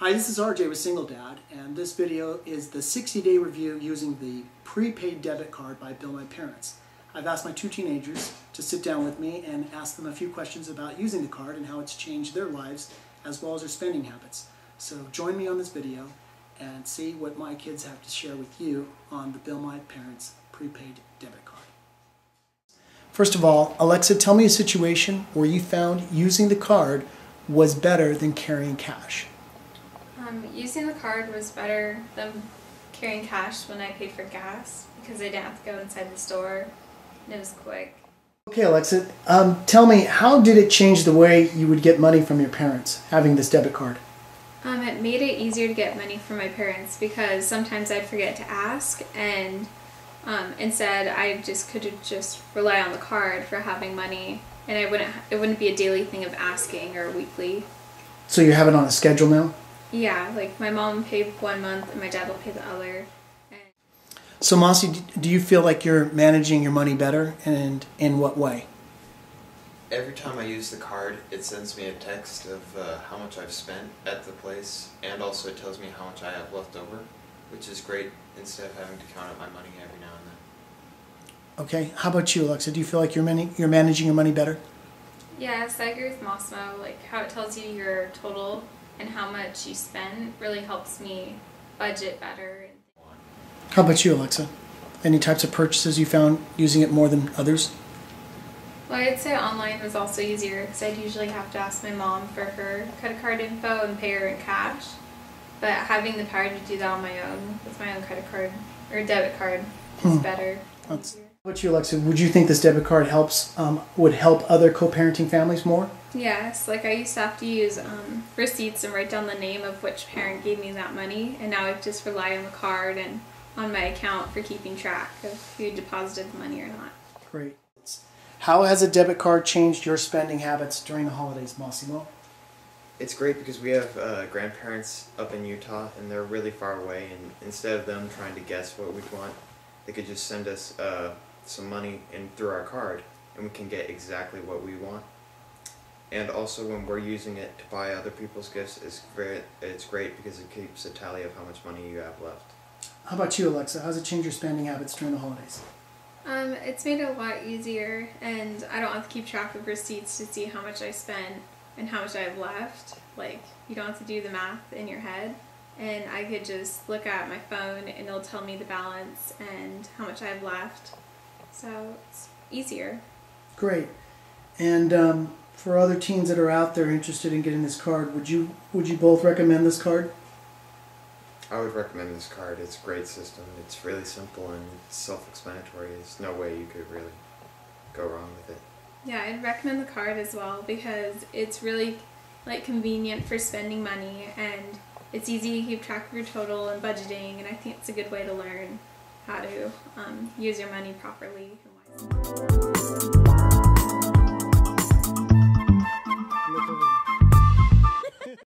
Hi, this is RJ with Single Dad, and this video is the 60-day review using the prepaid debit card by Bill My Parents. I've asked my two teenagers to sit down with me and ask them a few questions about using the card and how it's changed their lives as well as their spending habits. So join me on this video and see what my kids have to share with you on the Bill My Parents prepaid debit card. First of all, Alexa, tell me a situation where you found using the card was better than carrying cash. Using the card was better than carrying cash when I paid for gas because I didn't have to go inside the store and it was quick. Okay, Alexa, tell me, how did it change the way you would get money from your parents, having this debit card? It made it easier to get money from my parents because sometimes I'd forget to ask, and instead I could just rely on the card for having money, and it wouldn't be a daily thing of asking or weekly. So you have it on a schedule now? Yeah, like my mom paid 1 month and my dad will pay the other. So Mossy, do you feel like you're managing your money better, and in what way? Every time I use the card, it sends me a text of how much I've spent at the place, and also it tells me how much I have left over, which is great instead of having to count out my money every now and then. Okay, how about you, Alexa? Do you feel like you're managing your money better? Yes, I agree with Mossmo. Like how it tells you your total and how much you spend really helps me budget better. How about you, Alexa? Any types of purchases you found using it more than others? Well, I'd say online was also easier because I'd usually have to ask my mom for her credit card info and pay her in cash. But having the power to do that on my own with my own credit card or debit card is better. How about you, Alexa? Would you think this debit card would help other co-parenting families more? Yes, like I used to have to use receipts and write down the name of which parent gave me that money, and now I just rely on the card and on my account for keeping track of who deposited the money or not. Great. How has a debit card changed your spending habits during the holidays, Massimo? It's great because we have grandparents up in Utah, and they're really far away, and instead of them trying to guess what we'd want, they could just send us some money through our card, and we can get exactly what we want. And also when we're using it to buy other people's gifts, it's great because it keeps a tally of how much money you have left. How about you, Alexa? How's it changed your spending habits during the holidays? It's made it a lot easier, and I don't have to keep track of receipts to see how much I spent and how much I have left. Like, you don't have to do the math in your head, and I could just look at my phone and it'll tell me the balance and how much I have left. So it's easier. Great. And for other teens that are out there interested in getting this card, would you both recommend this card? I would recommend this card. It's a great system. It's really simple and it's self-explanatory. There's no way you could really go wrong with it. Yeah, I'd recommend the card as well because it's really convenient for spending money, and it's easy to keep track of your total and budgeting, and I think it's a good way to learn how to use your money properly and wisely.